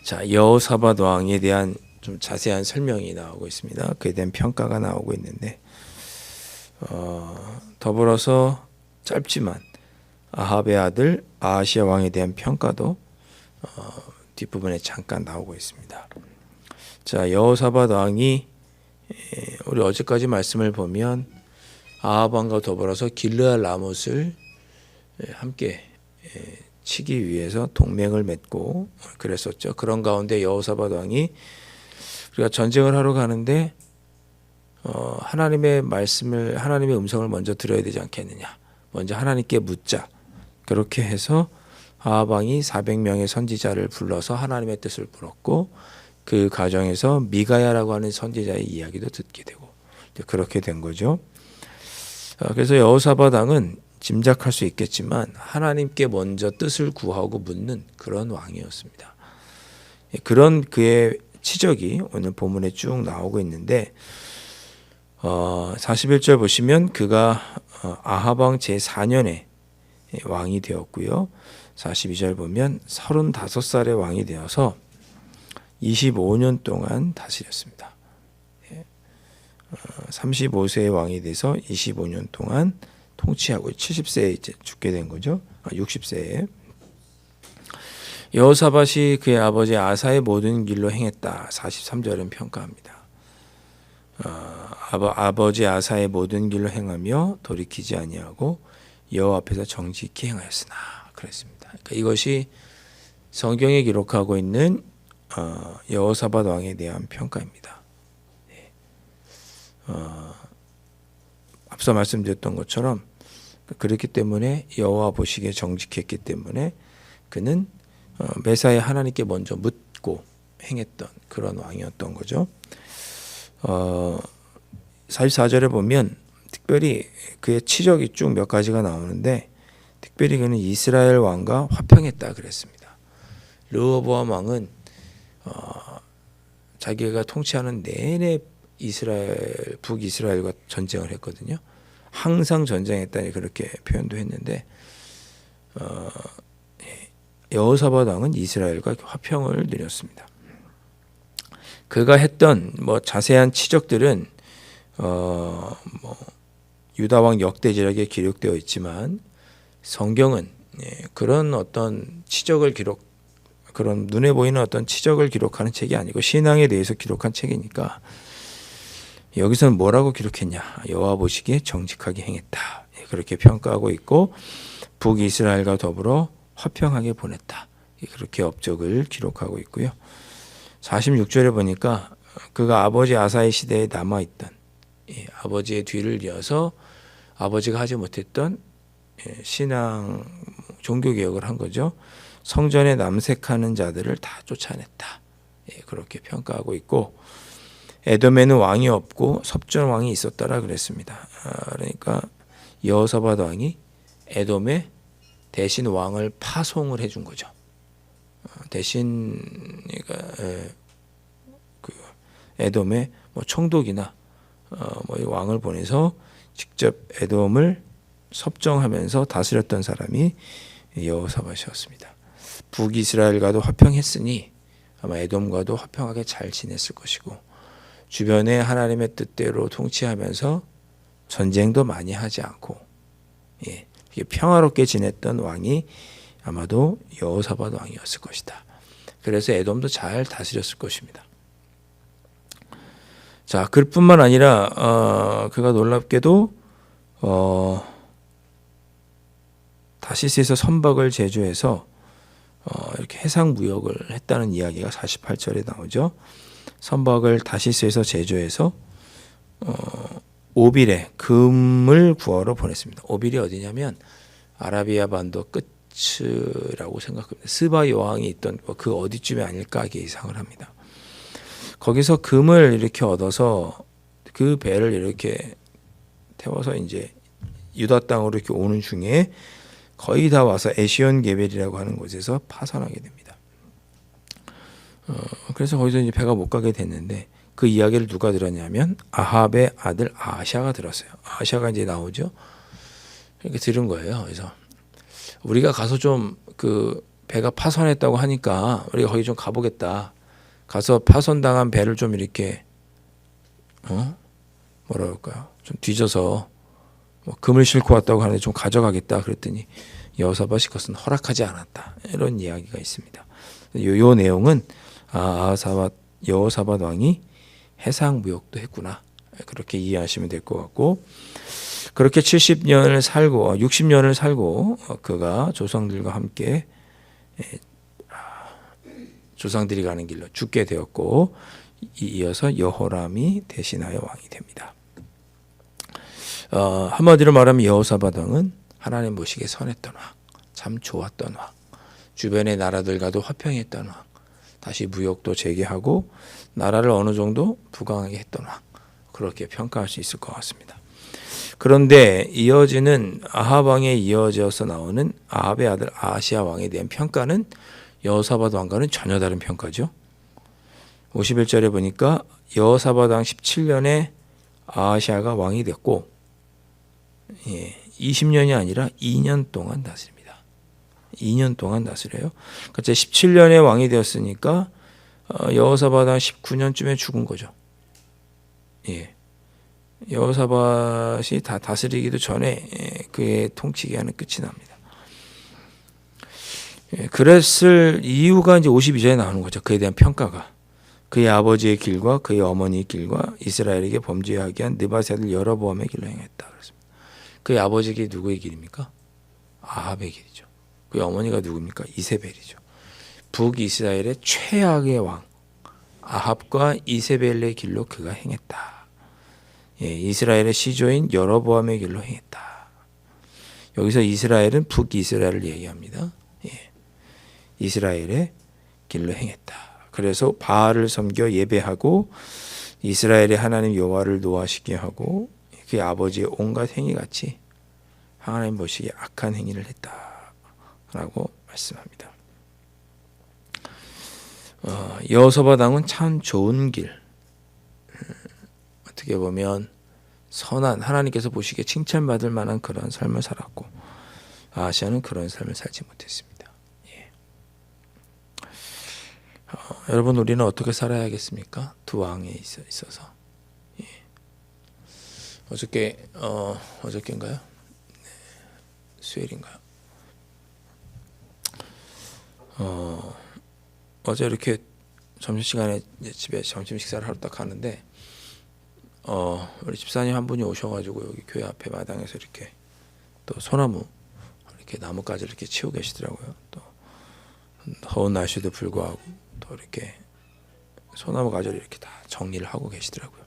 자, 여호사밧 왕에 대한 좀 자세한 설명이 나오고 있습니다. 그에 대한 평가가 나오고 있는데 더불어서 짧지만 아합의 아들 아하시아 왕에 대한 평가도 뒷부분에 잠깐 나오고 있습니다. 자, 여호사밧 왕이 우리 어제까지 말씀을 보면 아합 왕과 더불어서 길르앗 라못을 함께 치기 위해서 동맹을 맺고 그랬었죠. 그런 가운데 여호사밧 왕이 우리가 전쟁을 하러 가는데 하나님의 말씀을, 하나님의 음성을 먼저 들어야 되지 않겠느냐, 먼저 하나님께 묻자. 그렇게 해서 아합 왕이 400명의 선지자를 불러서 하나님의 뜻을 물었고, 그 과정에서 미가야라고 하는 선지자의 이야기도 듣게 되고 그렇게 된 거죠. 그래서 여호사밧 왕은 짐작할 수 있겠지만 하나님께 먼저 뜻을 구하고 묻는 그런 왕이었습니다. 그런 그의 치적이 오늘 본문에 쭉 나오고 있는데 41절 보시면 그가 아합 왕 제4년에 왕이 되었고요. 42절 보면 35살의 왕이 되어서 25년 동안 다스렸습니다. 35세의 왕이 돼서 25년 동안 통치하고 70세에 이제 죽게 된 거죠. 60세에. 여호사밧이 그의 아버지 아사의 모든 길로 행했다. 43절은 평가합니다. 아버지 아사의 모든 길로 행하며 돌이키지 아니하고 여호와 앞에서 정직히 행하였으나 그랬습니다. 그러니까 이것이 성경에 기록하고 있는 여호사밧 왕에 대한 평가입니다. 앞서 말씀드렸던 것처럼 그렇기 때문에 여호와 보시기에 정직했기 때문에 그는 매사에 하나님께 먼저 묻고 행했던 그런 왕이었던 거죠. 44절에 보면 특별히 그의 치적이 쭉 몇 가지가 나오는데 특별히 그는 이스라엘 왕과 화평했다 그랬습니다. 르호보암 왕은 자기가 통치하는 내내 북이스라엘과 전쟁을 했거든요. 항상 전쟁했다 그렇게 표현도 했는데 여호사밧 왕은 이스라엘과 화평을 누렸습니다. 그가 했던 자세한 치적들은 유다 왕 역대지략에 기록되어 있지만 성경은 그런 어떤 치적을 그런 눈에 보이는 어떤 치적을 기록하는 책이 아니고 신앙에 대해서 기록한 책이니까 여기서는 뭐라고 기록했냐? 여호와 보시기에 정직하게 행했다. 그렇게 평가하고 있고 북이스라엘과 더불어 화평하게 보냈다. 그렇게 업적을 기록하고 있고요. 46절에 보니까 그가 아버지 아사의 시대에 남아있던 아버지의 뒤를 이어서 아버지가 하지 못했던 신앙 종교개혁을 한 거죠. 성전에 남색하는 자들을 다 쫓아냈다. 그렇게 평가하고 있고 에돔에는 왕이 없고 섭전 왕이 있었다라 그랬습니다. 그러니까 여호사밧 왕이 에돔에 대신 왕을 파송을 해준 거죠. 대신 그 에돔에 총독이나 왕을 보내서 직접 에돔을 섭정하면서 다스렸던 사람이 여호사밧이었습니다. 북이스라엘과도 화평했으니 아마 에돔과도 화평하게 잘 지냈을 것이고 주변에 하나님의 뜻대로 통치하면서 전쟁도 많이 하지 않고 평화롭게 지냈던 왕이 아마도 여호사밧 왕이었을 것이다. 그래서 에돔도 잘 다스렸을 것입니다. 자, 그뿐만 아니라 그가 놀랍게도 다시스에서 선박을 제조해서 이렇게 해상 무역을 했다는 이야기가 48절에 나오죠. 선박을 다시스에서 제조해서 오빌에 금을 구하러 보냈습니다. 오빌이 어디냐면 아라비아 반도 끝이라고 생각합니다. 스바 여왕이 있던 그 어디쯤이 아닐까 예상을 합니다. 거기서 금을 이렇게 얻어서 그 배를 이렇게 태워서 이제 유다 땅으로 이렇게 오는 중에 거의 다 와서 에시온 게벨이라고 하는 곳에서 파산하게 됩니다. 그래서 거기서 이제 배가 못 가게 됐는데 그 이야기를 누가 들었냐면 아합의 아들 아하시아가 들었어요. 아하시아가 이제 나오죠. 이렇게 들은 거예요. 그래서 우리가 가서 좀 그 배가 파손했다고 하니까 우리가 거기 좀 가보겠다. 가서 파손당한 배를 좀 이렇게 뭐라 그럴까요? 좀 뒤져서 뭐 금을 싣고 왔다고 하는데 좀 가져가겠다. 그랬더니 여호사밧이 그것은 허락하지 않았다. 이런 이야기가 있습니다. 요 내용은 여호사밧 왕이 해상무역도 했구나. 그렇게 이해하시면 될 것 같고, 그렇게 70년을 살고 60년을 살고 그가 조상들과 함께 조상들이 가는 길로 죽게 되었고, 이어서 여호람이 대신하여 왕이 됩니다. 한마디로 말하면 여호사밧 왕은 하나님 보시기에 선했던 왕, 참 좋았던 왕, 주변의 나라들과도 화평했던 왕, 다시 무역도 재개하고 나라를 어느 정도 부강하게 했던 왕, 그렇게 평가할 수 있을 것 같습니다. 그런데 이어지는 아합 왕에 이어져서 나오는 아합의 아들 아하시아 왕에 대한 평가는 여호사밧 왕과는 전혀 다른 평가죠. 51절에 보니까 여호사밧 왕 17년에 아하시아가 왕이 됐고 20년이 아니라 2년 동안 다스립니다. 2년 동안 다스려요. 그러니까 17년에 왕이 되었으니까 여호사밧 왕 19년쯤에 죽은 거죠. 여호사밧이 다 다스리기도 전에 그의 통치 기간은 끝이 납니다. 그랬을 이유가 이제 52절에 나오는 거죠. 그에 대한 평가가 그의 아버지의 길과 그의 어머니의 길과 이스라엘에게 범죄하게 한 느바세 아들 여로보암의 길로 행했다. 그렇습니다. 그의 아버지의 길이 누구의 길입니까? 아합의 길이죠. 그의 어머니가 누굽니까? 이세벨이죠. 북이스라엘의 최악의 왕 아합과 이세벨의 길로 그가 행했다. 이스라엘의 시조인 여로보암의 길로 행했다. 여기서 이스라엘은 북이스라엘을 얘기합니다. 이스라엘의 길로 행했다. 그래서 바알을 섬겨 예배하고 이스라엘의 하나님 여호와를 노하시게 하고 그의 아버지의 온갖 행위같이 하나님 보시기에 악한 행위를 했다라고 말씀합니다. 여호사밧 왕은 참 좋은 길, 어떻게 보면 선한 하나님께서 보시기에 칭찬받을 만한 그런 삶을 살았고 아하시아는 그런 삶을 살지 못했습니다. 여러분 우리는 어떻게 살아야겠습니까? 두 왕에 있어서 어저께인가요? 수요일인가요? 어제 이렇게 점심시간에 집에 점심 식사를 하러 딱 가는데 우리 집사님 한 분이 오셔가지고 여기 교회 앞에 마당에서 이렇게 또 소나무 이렇게 나뭇가지를 이렇게 치우고 계시더라고요. 또 더운 날씨도 불구하고 또 이렇게 소나무 가지를 이렇게 다 정리를 하고 계시더라고요.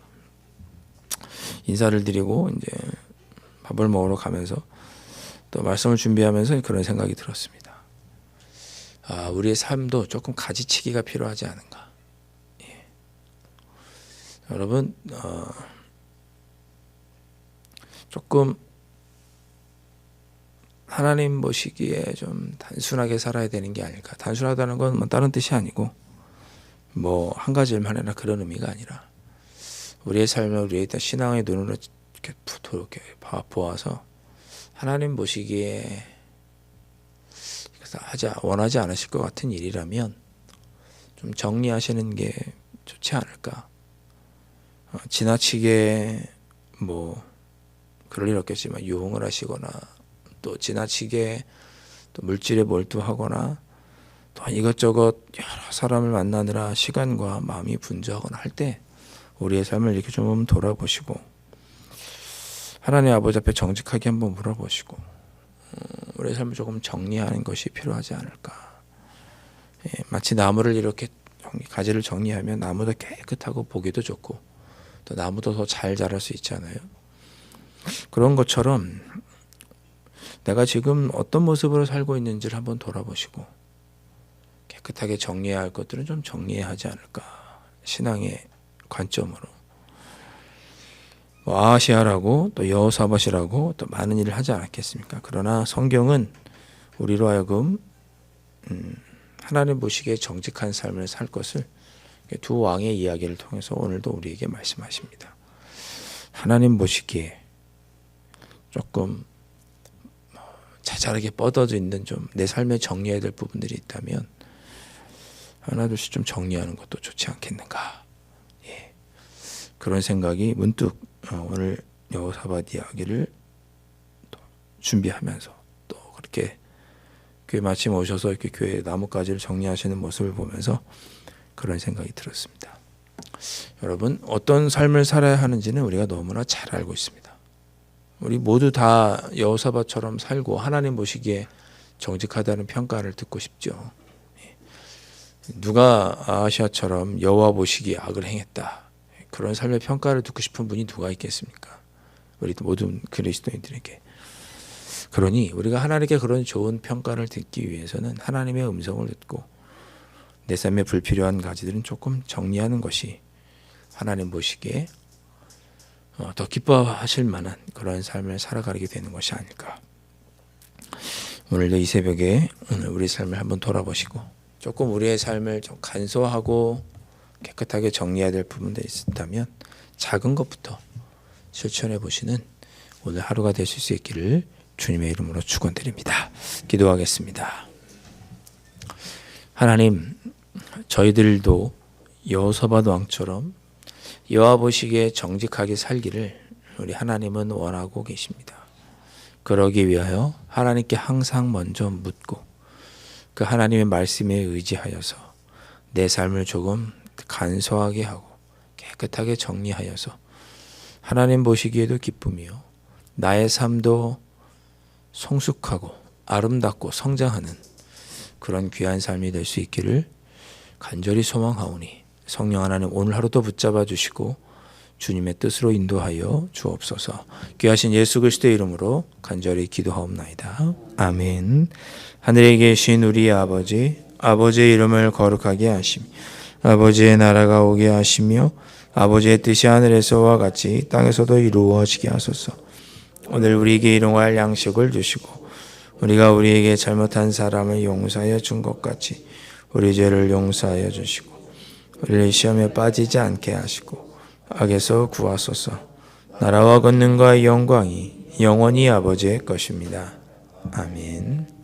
인사를 드리고 이제 밥을 먹으러 가면서 또 말씀을 준비하면서 그런 생각이 들었습니다. 우리의 삶도 조금 가지치기가 필요하지 않은가. 여러분 조금 하나님 보시기에 좀 단순하게 살아야 되는 게 아닐까. 단순하다는 건 뭐 다른 뜻이 아니고 뭐 한 가지만 해라 그런 의미가 아니라 우리의 삶을 우리의 신앙의 눈으로 이렇게 보아서 하나님 보시기에 원하지 않으실 것 같은 일이라면 좀 정리하시는 게 좋지 않을까. 지나치게 뭐 그럴 일 없겠지만 유흥을 하시거나 또 지나치게 또 물질에 몰두하거나 또 이것저것 여러 사람을 만나느라 시간과 마음이 분주하거나 할 때 우리의 삶을 이렇게 좀 돌아보시고 하나님 아버지 앞에 정직하게 한번 물어보시고 우리의 삶을 조금 정리하는 것이 필요하지 않을까. 마치 나무를 이렇게 가지를 정리하면 나무도 깨끗하고 보기도 좋고 또 나무도 더 잘 자랄 수 있잖아요. 그런 것처럼 내가 지금 어떤 모습으로 살고 있는지를 한번 돌아보시고 깨끗하게 정리해야 할 것들은 좀 정리해야 하지 않을까. 신앙의 관점으로 아하시아라고 또 여호사밧이라고 또 많은 일을 하지 않았겠습니까? 그러나 성경은 우리로 하여금 하나님 보시기에 정직한 삶을 살 것을 두 왕의 이야기를 통해서 오늘도 우리에게 말씀하십니다. 하나님 보시기에 조금 자잘하게 뻗어져 있는 좀 내 삶에 정리해야 될 부분들이 있다면 하나둘씩 좀 정리하는 것도 좋지 않겠는가. 예. 그런 생각이 문득 오늘 여호사밧 이야기를 또 준비하면서 또 그렇게 교회 마침 오셔서 이렇게 교회 나뭇가지를 정리하시는 모습을 보면서 그런 생각이 들었습니다. 여러분, 어떤 삶을 살아야 하는지는 우리가 너무나 잘 알고 있습니다. 우리 모두 다 여호사밧처럼 살고 하나님 보시기에 정직하다는 평가를 듣고 싶죠. 누가 아하시아처럼 여호와 보시기에 악을 행했다, 그런 삶의 평가를 듣고 싶은 분이 누가 있겠습니까? 우리 모든 그리스도인들에게. 그러니 우리가 하나님께 그런 좋은 평가를 듣기 위해서는 하나님의 음성을 듣고 내 삶에 불필요한 가지들은 조금 정리하는 것이 하나님 보시기에 더 기뻐하실 만한 그런 삶을 살아가게 되는 것이 아닐까. 오늘도 이 새벽에 오늘 우리 삶을 한번 돌아보시고 조금 우리의 삶을 좀 간소하고 깨끗하게 정리해야 될 부분들이 있다면 작은 것부터 실천해 보시는 오늘 하루가 되실 수 있기를 주님의 이름으로 축원드립니다. 기도하겠습니다. 하나님, 저희들도 여호사밧 왕처럼 여호와 보시기에 정직하게 살기를 우리 하나님은 원하고 계십니다. 그러기 위하여 하나님께 항상 먼저 묻고 그 하나님의 말씀에 의지하여서 내 삶을 조금 간소하게 하고 깨끗하게 정리하여서 하나님 보시기에도 기쁨이요 나의 삶도 성숙하고 아름답고 성장하는 그런 귀한 삶이 될 수 있기를 간절히 소망하오니 성령 하나님 오늘 하루도 붙잡아 주시고 주님의 뜻으로 인도하여 주옵소서. 귀하신 예수 그리스도의 이름으로 간절히 기도하옵나이다. 아멘. 하늘에 계신 우리 아버지, 아버지의 이름을 거룩하게 하시며 아버지의 나라가 오게 하시며 아버지의 뜻이 하늘에서와 같이 땅에서도 이루어지게 하소서. 오늘 우리에게 일용할 양식을 주시고 우리가 우리에게 잘못한 사람을 용서하여 준 것 같이 우리 죄를 용서하여 주시고 우리를 시험에 빠지지 않게 하시고 악에서 구하소서. 나라와 권능과 영광이 영원히 아버지의 것입니다. 아멘.